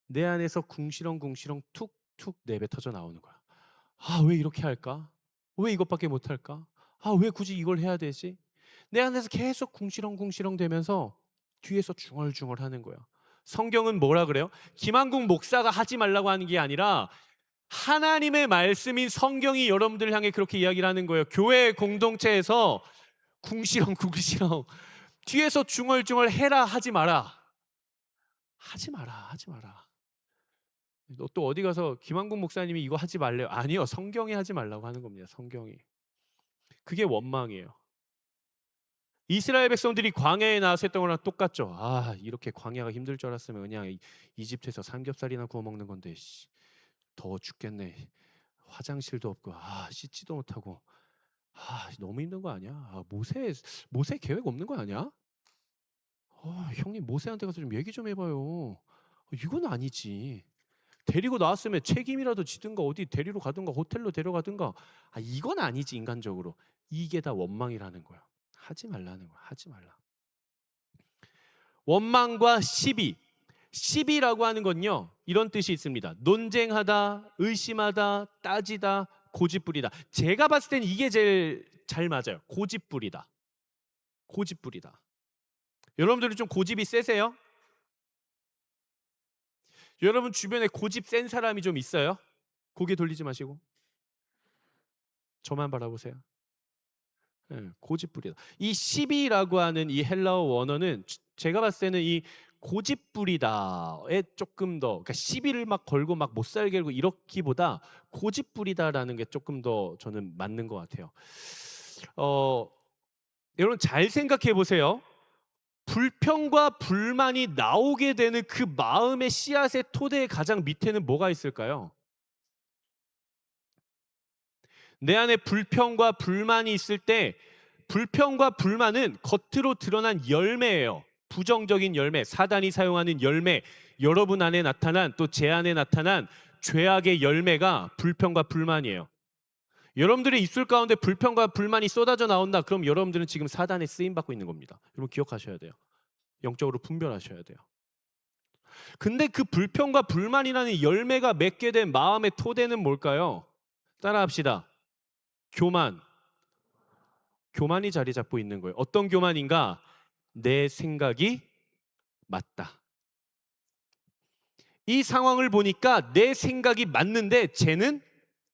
내 안에서 궁시렁궁시렁 툭툭 내뱉어져 나오는 거야. 왜 이렇게 할까? 왜 이것밖에 못 할까? 왜 굳이 이걸 해야 되지? 내 안에서 계속 궁시렁궁시렁 되면서 뒤에서 중얼중얼 하는 거야. 성경은 뭐라 그래요? 김한국 목사가 하지 말라고 하는 게 아니라 하나님의 말씀인 성경이 여러분들 향해 그렇게 이야기를 하는 거예요. 교회 공동체에서 궁시렁궁시렁 뒤에서 중얼중얼 해라 하지 마라. 하지 마라. 하지 마라. 너 또 어디 가서 김한국 목사님이 이거 하지 말래요? 아니요. 성경이 하지 말라고 하는 겁니다. 성경이. 그게 원망이에요. 이스라엘 백성들이 광야에 나와서 했던 거랑 똑같죠. 이렇게 광야가 힘들 줄 알았으면 그냥 이집트에서 삼겹살이나 구워 먹는 건데 더워 죽겠네. 화장실도 없고 씻지도 못하고 너무 힘든 거 아니야? 모세 계획 없는 거 아니야? 형님 모세한테 가서 좀 얘기 좀 해봐요. 이건 아니지. 데리고 나왔으면 책임이라도 지든가 어디 데리러 가든가 호텔로 데려가든가. 이건 아니지 인간적으로. 이게 다 원망이라는 거야. 하지 말라는 거야. 하지 말라. 원망과 시비. 시비라고 하는 건요 이런 뜻이 있습니다. 논쟁하다, 의심하다, 따지다, 고집부리다. 제가 봤을 때는 이게 제일 잘 맞아요. 고집부리다. 고집부리다. 여러분들이 좀 고집이 세세요? 여러분 주변에 고집 센 사람이 좀 있어요? 고개 돌리지 마시고 저만 바라보세요. 고집부리다. 이 시비라고 하는 이 헬라어 원어는 제가 봤을 때는 이 고집부리다에 조금 더, 그러니까 시비를 막 걸고 막 못 살게 굴고 이렇기보다 고집부리다라는 게 조금 더 저는 맞는 것 같아요. 여러분 잘 생각해 보세요. 불평과 불만이 나오게 되는 그 마음의 씨앗의 토대의 가장 밑에는 뭐가 있을까요? 내 안에 불평과 불만이 있을 때 불평과 불만은 겉으로 드러난 열매예요. 부정적인 열매, 사단이 사용하는 열매, 여러분 안에 나타난 또 제 안에 나타난 죄악의 열매가 불평과 불만이에요. 여러분들의 입술 가운데 불평과 불만이 쏟아져 나온다. 그럼 여러분들은 지금 사단에 쓰임 받고 있는 겁니다. 여러분 기억하셔야 돼요. 영적으로 분별하셔야 돼요. 근데 그 불평과 불만이라는 열매가 맺게 된 마음의 토대는 뭘까요? 따라합시다. 교만. 교만이 자리 잡고 있는 거예요. 어떤 교만인가? 내 생각이 맞다. 이 상황을 보니까 내 생각이 맞는데 쟤는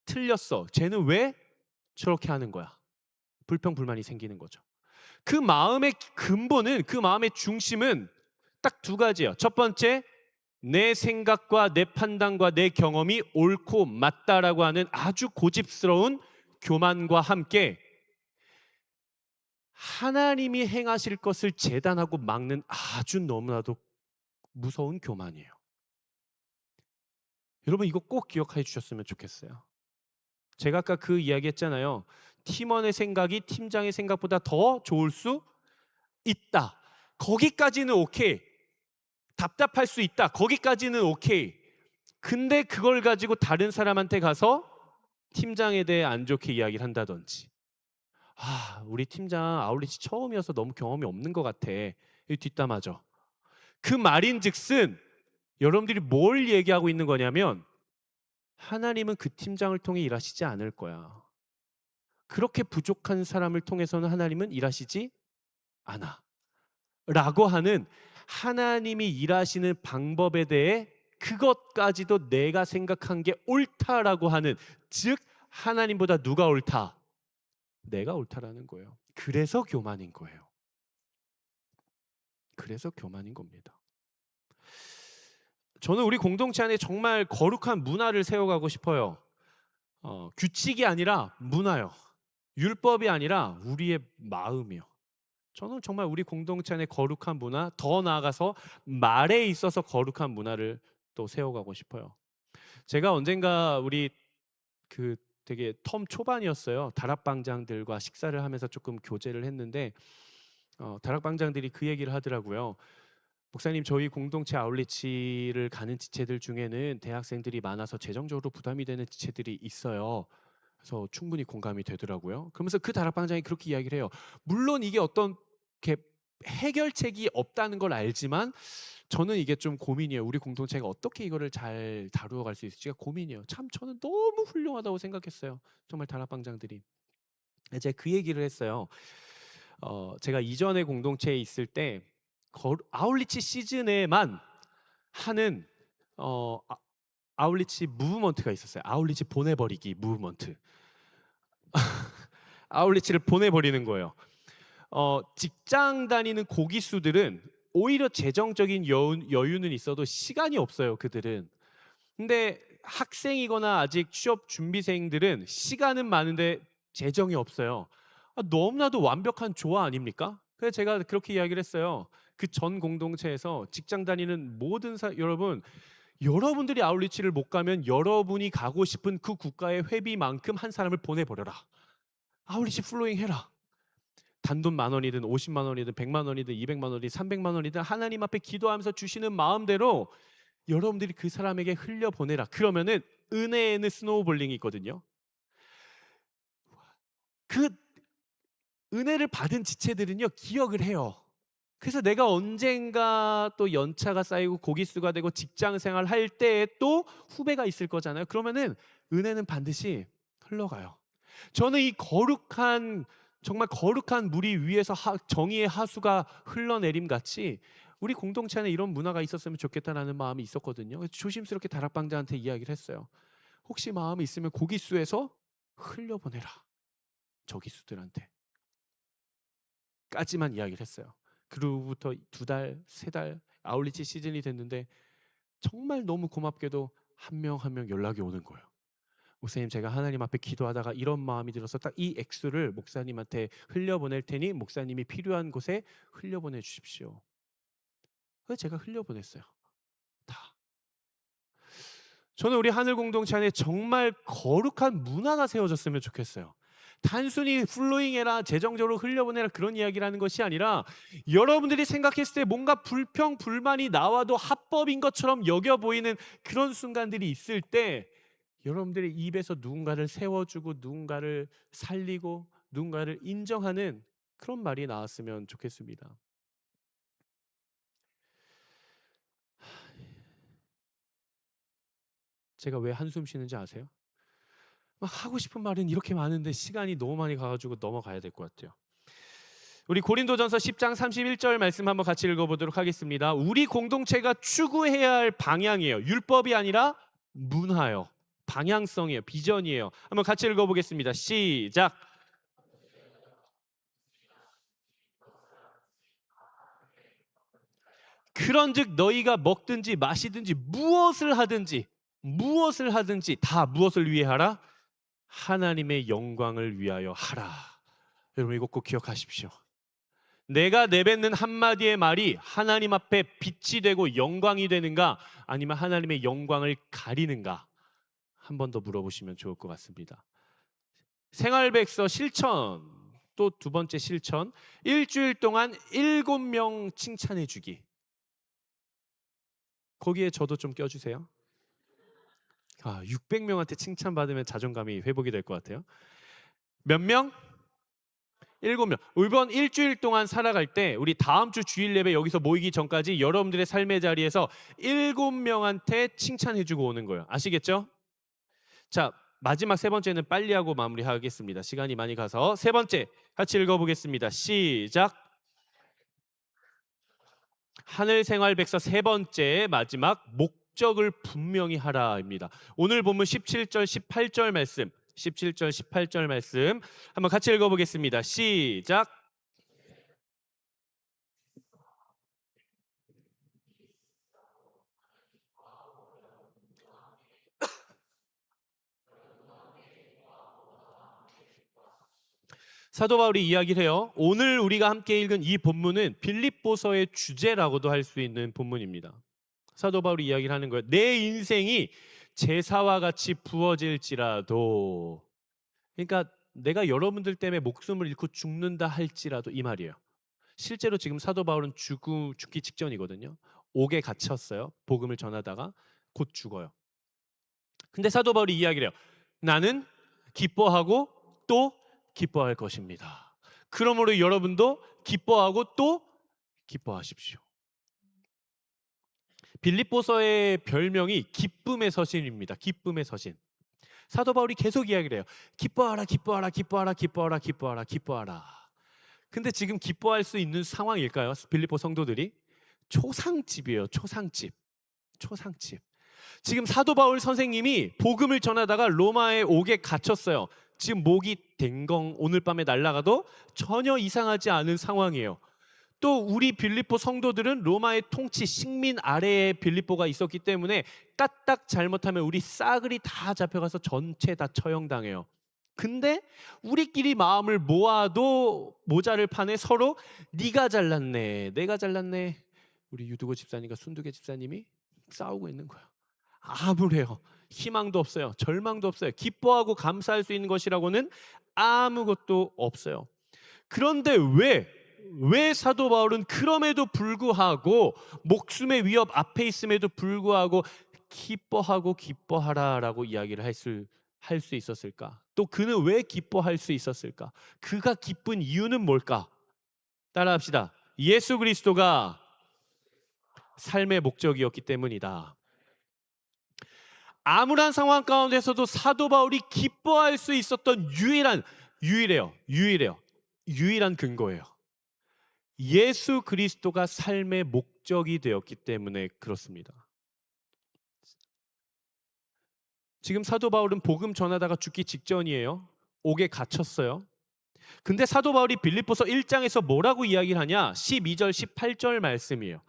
틀렸어. 쟤는 왜 저렇게 하는 거야? 불평 불만이 생기는 거죠. 그 마음의 근본은, 그 마음의 중심은 딱 두 가지예요. 첫 번째, 내 생각과 내 판단과 내 경험이 옳고 맞다라고 하는 아주 고집스러운 교만과 함께 하나님이 행하실 것을 재단하고 막는 아주 너무나도 무서운 교만이에요. 여러분 이거 꼭 기억해 주셨으면 좋겠어요. 제가 아까 그 이야기 했잖아요. 팀원의 생각이 팀장의 생각보다 더 좋을 수 있다. 거기까지는 오케이. 답답할 수 있다. 거기까지는 오케이. 근데 그걸 가지고 다른 사람한테 가서 팀장에 대해 안 좋게 이야기를 한다든지, 우리 팀장 아울릿이 처음이어서 너무 경험이 없는 것 같아. 이 뒷담화죠. 그 말인즉슨 여러분들이 뭘 얘기하고 있는 거냐면, 하나님은 그 팀장을 통해 일하시지 않을 거야. 그렇게 부족한 사람을 통해서는 하나님은 일하시지 않아. 라고 하는, 하나님이 일하시는 방법에 대해 그것까지도 내가 생각한 게 옳다라고 하는, 즉 하나님보다 누가 옳다? 내가 옳다라는 거예요. 그래서 교만인 거예요. 그래서 교만인 겁니다. 저는 우리 공동체 안에 정말 거룩한 문화를 세워가고 싶어요. 규칙이 아니라 문화요. 율법이 아니라 우리의 마음이요. 저는 정말 우리 공동체 안에 거룩한 문화, 더 나아가서 말에 있어서 거룩한 문화를 또 세워가고 싶어요. 제가 언젠가 우리 그 되게 텀 초반이었어요. 다락방장들과 식사를 하면서 조금 교제를 했는데, 다락방장들이 그 얘기를 하더라고요. 목사님, 저희 공동체 아울리치를 가는 지체들 중에는 대학생들이 많아서 재정적으로 부담이 되는 지체들이 있어요. 그래서 충분히 공감이 되더라고요. 그러면서 그 다락방장이 그렇게 이야기를 해요. 물론 이게 어떤 이렇게 해결책이 없다는 걸 알지만 저는 이게 좀 고민이에요. 우리 공동체가 어떻게 이거를 잘 다루어 갈 수 있을지가 고민이에요. 참 저는 너무 훌륭하다고 생각했어요. 정말 다락방장들이. 제가 그 얘기를 했어요. 제가 이전에 공동체에 있을 때 아울리치 시즌에만 하는 아울리치 무브먼트가 있었어요. 아울리치 보내버리기 무브먼트. 아울리치를 보내버리는 거예요. 직장 다니는 고기수들은 오히려 재정적인 여유는 있어도 시간이 없어요. 그들은. 근데 학생이거나 아직 취업 준비생들은 시간은 많은데 재정이 없어요. 너무나도 완벽한 조화 아닙니까? 그래서 제가 그렇게 이야기를 했어요. 그 전 공동체에서 직장 다니는 모든 여러분들이 아울리치를 못 가면 여러분이 가고 싶은 그 국가의 회비만큼 한 사람을 보내버려라. 아울리치 플로잉 해라. 단돈 10,000원이든 50만 원이든 100만 원이든 200만 원이든 300만 원이든 하나님 앞에 기도하면서 주시는 마음대로 여러분들이 그 사람에게 흘려보내라. 그러면은 은혜에는 스노우볼링이 있거든요. 그 은혜를 받은 지체들은요, 기억을 해요. 그래서 내가 언젠가 또 연차가 쌓이고 고기수가 되고 직장 생활 할 때에 또 후배가 있을 거잖아요. 그러면은 은혜는 반드시 흘러가요. 저는 이 거룩한, 정말 거룩한 물이 위에서 정의의 하수가 흘러내림 같이 우리 공동체 안에 이런 문화가 있었으면 좋겠다라는 마음이 있었거든요. 그래서 조심스럽게 다락방자한테 이야기를 했어요. 혹시 마음이 있으면 고기수에서 흘려보내라. 저기수들한테 까지만 이야기를 했어요. 그로부터 2달, 3달 아울리치 시즌이 됐는데 정말 너무 고맙게도 한 명 한 명 연락이 오는 거예요. 목사님, 제가 하나님 앞에 기도하다가 이런 마음이 들어서 딱 이 액수를 목사님한테 흘려보낼 테니 목사님이 필요한 곳에 흘려보내 주십시오. 그래서 제가 흘려보냈어요. 다. 저는 우리 하늘 공동체 안에 정말 거룩한 문화가 세워졌으면 좋겠어요. 단순히 플로잉해라, 재정적으로 흘려보내라 그런 이야기라는 것이 아니라, 여러분들이 생각했을 때 뭔가 불평 불만이 나와도 합법인 것처럼 여겨 보이는 그런 순간들이 있을 때 여러분들의 입에서 누군가를 세워주고 누군가를 살리고 누군가를 인정하는 그런 말이 나왔으면 좋겠습니다. 제가 왜 한숨 쉬는지 아세요? 막 하고 싶은 말은 이렇게 많은데 시간이 너무 많이 가가지고 넘어가야 될 것 같아요. 우리 고린도전서 10장 31절 말씀 한번 같이 읽어보도록 하겠습니다. 우리 공동체가 추구해야 할 방향이에요. 율법이 아니라 문화요. 방향성이에요. 비전이에요. 한번 같이 읽어보겠습니다. 시작. 그런즉 너희가 먹든지 마시든지 무엇을 하든지 다 무엇을 위해 하라? 하나님의 영광을 위하여 하라. 여러분 이거 꼭 기억하십시오. 내가 내뱉는 한마디의 말이 하나님 앞에 빛이 되고 영광이 되는가, 아니면 하나님의 영광을 가리는가, 한 번 더 물어보시면 좋을 것 같습니다. 생활백서 실천, 또 두 번째 실천, 일주일 동안 7명 칭찬해 주기. 거기에 저도 좀 껴주세요. 600명한테 칭찬받으면 자존감이 회복이 될 것 같아요. 몇 명? 7명. 이번 일주일 동안 살아갈 때 우리 다음 주 주일 예배 여기서 모이기 전까지 여러분들의 삶의 자리에서 7명한테 칭찬해주고 오는 거예요. 아시겠죠? 자, 마지막 세 번째는 빨리 하고 마무리하겠습니다. 시간이 많이 가서 세 번째 같이 읽어보겠습니다. 시작. 하늘생활백서 세 번째 마지막 목적을 분명히 하라입니다. 오늘 본문 17절 18절 말씀 17절 18절 말씀 한번 같이 읽어보겠습니다. 시작. 사도 바울이 이야기를 해요. 오늘 우리가 함께 읽은 이 본문은 빌립보서의 주제라고도 할 수 있는 본문입니다. 사도 바울이 이야기를 하는 거예요. 내 인생이 제사와 같이 부어질지라도, 그러니까 내가 여러분들 때문에 목숨을 잃고 죽는다 할지라도 이 말이에요. 실제로 지금 사도 바울은 죽기 직전이거든요. 옥에 갇혔어요. 복음을 전하다가 곧 죽어요. 근데 사도 바울이 이야기를 해요. 나는 기뻐하고 또 기뻐할 것입니다. 그러므로 여러분도 기뻐하고 또 기뻐하십시오. 빌립보서의 별명이 기쁨의 서신입니다. 기쁨의 서신. 사도 바울이 계속 이야기를 해요. 기뻐하라, 기뻐하라, 기뻐하라, 기뻐하라, 기뻐하라, 기뻐하라. 근데 지금 기뻐할 수 있는 상황일까요? 빌립보 성도들이 초상집이에요. 초상집. 초상집. 지금 사도 바울 선생님이 복음을 전하다가 로마의 옥에 갇혔어요. 지금 목이 댕강 오늘 밤에 날아가도 전혀 이상하지 않은 상황이에요. 또 우리 빌립보 성도들은 로마의 통치 식민 아래에 빌립보가 있었기 때문에 까딱 잘못하면 우리 싸그리 다 잡혀가서 전체 다 처형당해요. 근데 우리끼리 마음을 모아도 모자를 파네. 서로 네가 잘났네, 내가 잘났네. 우리 유두고 집사님과 순두개 집사님이 싸우고 있는 거야. 아무래요. 희망도 없어요. 절망도 없어요. 기뻐하고 감사할 수 있는 것이라고는 아무것도 없어요. 그런데 왜 사도 바울은 그럼에도 불구하고 목숨의 위협 앞에 있음에도 불구하고 기뻐하고 기뻐하라라고 이야기를 할 수 있었을까? 또 그는 왜 기뻐할 수 있었을까? 그가 기쁜 이유는 뭘까? 따라합시다. 예수 그리스도가 삶의 목적이었기 때문이다. 암울한 상황 가운데서도 사도 바울이 기뻐할 수 있었던 유일한 근거예요. 예수 그리스도가 삶의 목적이 되었기 때문에 그렇습니다. 지금 사도 바울은 복음 전하다가 죽기 직전이에요. 옥에 갇혔어요. 근데 사도 바울이 빌립보서 1장에서 뭐라고 이야기를 하냐? 12절 18절 말씀이에요.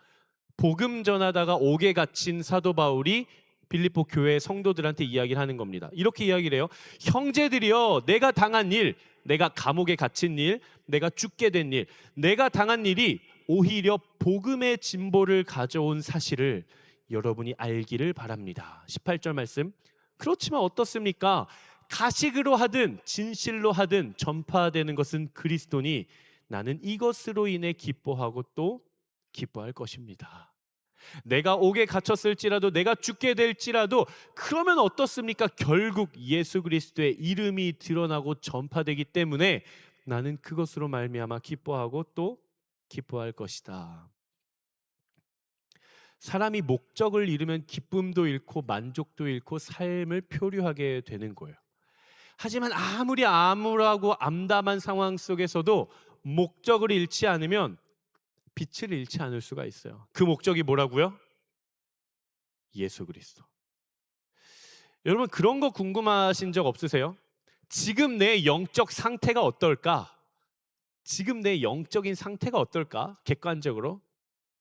복음 전하다가 옥에 갇힌 사도 바울이 빌립보 교회 성도들한테 이야기를 하는 겁니다. 이렇게 이야기를 해요. 형제들이여, 내가 당한 일, 내가 감옥에 갇힌 일, 내가 죽게 된 일, 내가 당한 일이 오히려 복음의 진보를 가져온 사실을 여러분이 알기를 바랍니다. 18절 말씀. 그렇지만 어떻습니까? 가식으로 하든 진실로 하든 전파되는 것은 그리스도니 나는 이것으로 인해 기뻐하고 또 기뻐할 것입니다. 내가 옥에 갇혔을지라도 내가 죽게 될지라도 그러면 어떻습니까? 결국 예수 그리스도의 이름이 드러나고 전파되기 때문에 나는 그것으로 말미암아 기뻐하고 또 기뻐할 것이다. 사람이 목적을 잃으면 기쁨도 잃고 만족도 잃고 삶을 표류하게 되는 거예요. 하지만 아무리 암울하고 암담한 상황 속에서도 목적을 잃지 않으면 빛을 잃지 않을 수가 있어요. 그 목적이 뭐라고요? 예수 그리스도. 여러분 그런 거 궁금하신 적 없으세요? 지금 내 영적 상태가 어떨까? 지금 내 영적인 상태가 어떨까? 객관적으로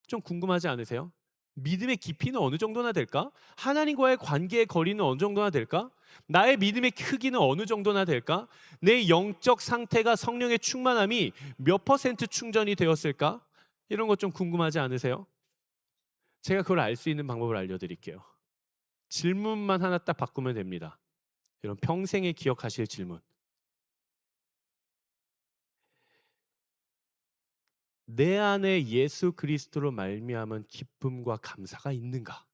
좀 궁금하지 않으세요? 믿음의 깊이는 어느 정도나 될까? 하나님과의 관계의 거리는 어느 정도나 될까? 나의 믿음의 크기는 어느 정도나 될까? 내 영적 상태가 성령의 충만함이 몇 퍼센트 충전이 되었을까? 이런 것 좀 궁금하지 않으세요? 제가 그걸 알 수 있는 방법을 알려드릴게요. 질문만 하나 딱 바꾸면 됩니다. 여러분 평생에 기억하실 질문. 내 안에 예수 그리스도로 말미암은 기쁨과 감사가 있는가?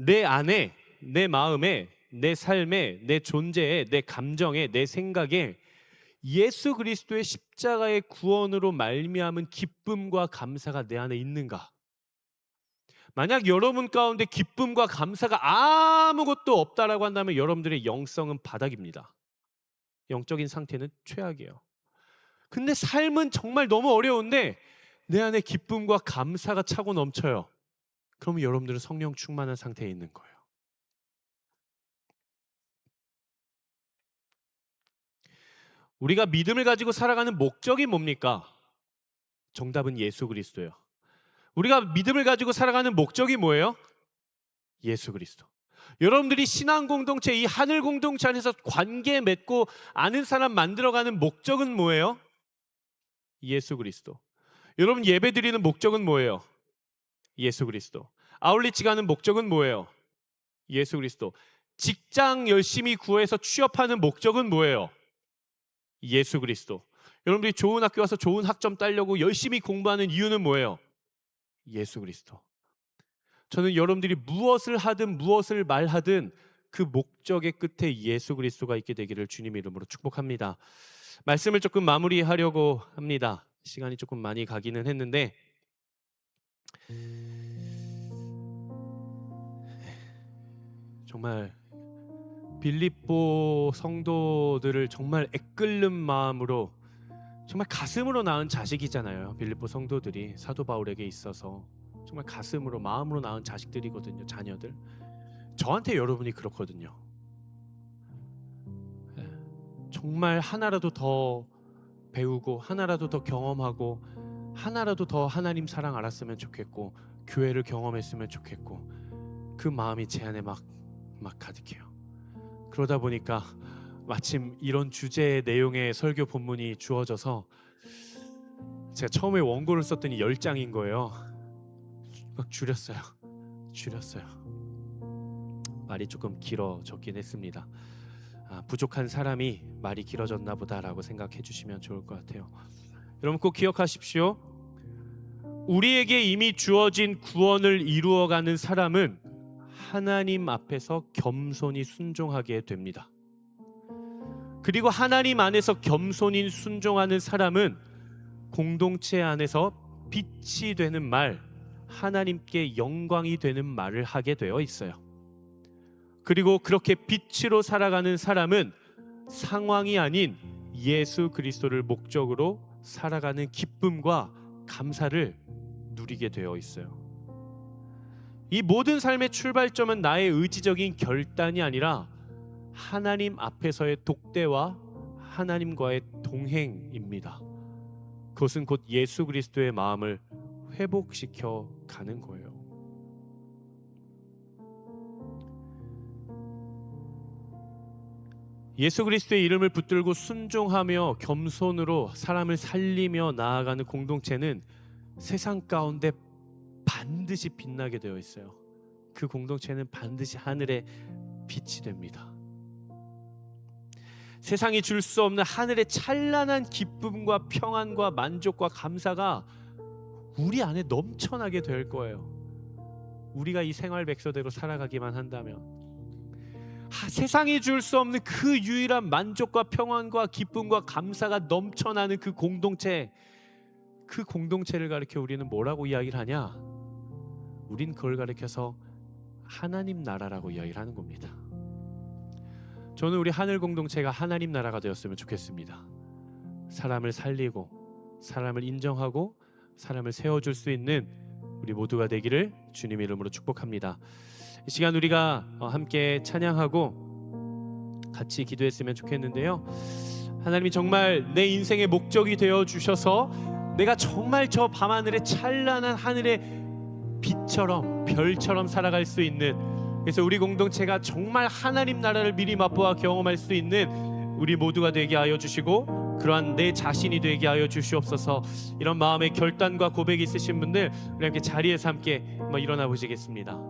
내 안에, 내 마음에, 내 삶에, 내 존재에, 내 감정에, 내 생각에 예수 그리스도의 십자가의 구원으로 말미암은 기쁨과 감사가 내 안에 있는가? 만약 여러분 가운데 기쁨과 감사가 아무것도 없다라고 한다면 여러분들의 영성은 바닥입니다. 영적인 상태는 최악이에요. 근데 삶은 정말 너무 어려운데 내 안에 기쁨과 감사가 차고 넘쳐요. 그러면 여러분들은 성령 충만한 상태에 있는 거예요. 우리가 믿음을 가지고 살아가는 목적이 뭡니까? 정답은 예수 그리스도예요. 우리가 믿음을 가지고 살아가는 목적이 뭐예요? 예수 그리스도. 여러분들이 신앙 공동체, 이 하늘 공동체 안에서 관계 맺고 아는 사람 만들어가는 목적은 뭐예요? 예수 그리스도. 여러분 예배 드리는 목적은 뭐예요? 예수 그리스도. 아울리치 가는 목적은 뭐예요? 예수 그리스도. 직장 열심히 구해서 취업하는 목적은 뭐예요? 예수 그리스도. 여러분들이 좋은 학교 가서 좋은 학점 따려고 열심히 공부하는 이유는 뭐예요? 예수 그리스도. 저는 여러분들이 무엇을 하든 무엇을 말하든 그 목적의 끝에 예수 그리스도가 있게 되기를 주님의 이름으로 축복합니다. 말씀을 조금 마무리하려고 합니다. 시간이 조금 많이 가기는 했는데 정말 빌립보 성도들을 정말 애끓는 마음으로, 정말 가슴으로 낳은 자식이잖아요. 빌립보 성도들이 사도 바울에게 있어서 정말 가슴으로 마음으로 낳은 자식들이거든요. 자녀들. 저한테 여러분이 그렇거든요. 정말 하나라도 더 배우고 하나라도 더 경험하고 하나라도 더 하나님 사랑 알았으면 좋겠고 교회를 경험했으면 좋겠고 그 마음이 제 안에 막 가득해요. 그러다 보니까 마침 이런 주제의 내용의 설교 본문이 주어져서 제가 처음에 원고를 썼더니 10장인 거예요. 막 줄였어요. 말이 조금 길어졌긴 했습니다. 부족한 사람이 말이 길어졌나 보다라고 생각해 주시면 좋을 것 같아요. 여러분 꼭 기억하십시오. 우리에게 이미 주어진 구원을 이루어가는 사람은 하나님 앞에서 겸손히 순종하게 됩니다. 그리고 하나님 안에서 겸손히 순종하는 사람은 공동체 안에서 빛이 되는 말, 하나님께 영광이 되는 말을 하게 되어 있어요. 그리고 그렇게 빛으로 살아가는 사람은 상황이 아닌 예수 그리스도를 목적으로 살아가는 기쁨과 감사를 누리게 되어 있어요. 이 모든 삶의 출발점은 나의 의지적인 결단이 아니라 하나님 앞에서의 독대와 하나님과의 동행입니다. 그것은 곧 예수 그리스도의 마음을 회복시켜 가는 거예요. 예수 그리스도의 이름을 붙들고 순종하며 겸손으로 사람을 살리며 나아가는 공동체는 세상 가운데 반드시 빛나게 되어 있어요. 그 공동체는 반드시 하늘의 빛이 됩니다. 세상이 줄 수 없는 하늘의 찬란한 기쁨과 평안과 만족과 감사가 우리 안에 넘쳐나게 될 거예요. 우리가 이 생활 백서대로 살아가기만 한다면 세상이 줄 수 없는 그 유일한 만족과 평안과 기쁨과 감사가 넘쳐나는 그 공동체, 그 공동체를 가리켜 우리는 뭐라고 이야기를 하냐? 우린 그걸 가리켜서 하나님 나라라고 이야기를 하는 겁니다. 저는 우리 하늘 공동체가 하나님 나라가 되었으면 좋겠습니다. 사람을 살리고 사람을 인정하고 사람을 세워줄 수 있는 우리 모두가 되기를 주님의 이름으로 축복합니다. 이 시간 우리가 함께 찬양하고 같이 기도했으면 좋겠는데요. 하나님이 정말 내 인생의 목적이 되어 주셔서 내가 정말 저 밤하늘의 찬란한 하늘의 빛처럼 별처럼 살아갈 수 있는, 그래서 우리 공동체가 정말 하나님 나라를 미리 맛보아 경험할 수 있는 우리 모두가 되게 하여 주시고 그러한 내 자신이 되게 하여 주시옵소서. 이런 마음의 결단과 고백이 있으신 분들 우리 함께 자리에서 함께 일어나 보시겠습니다.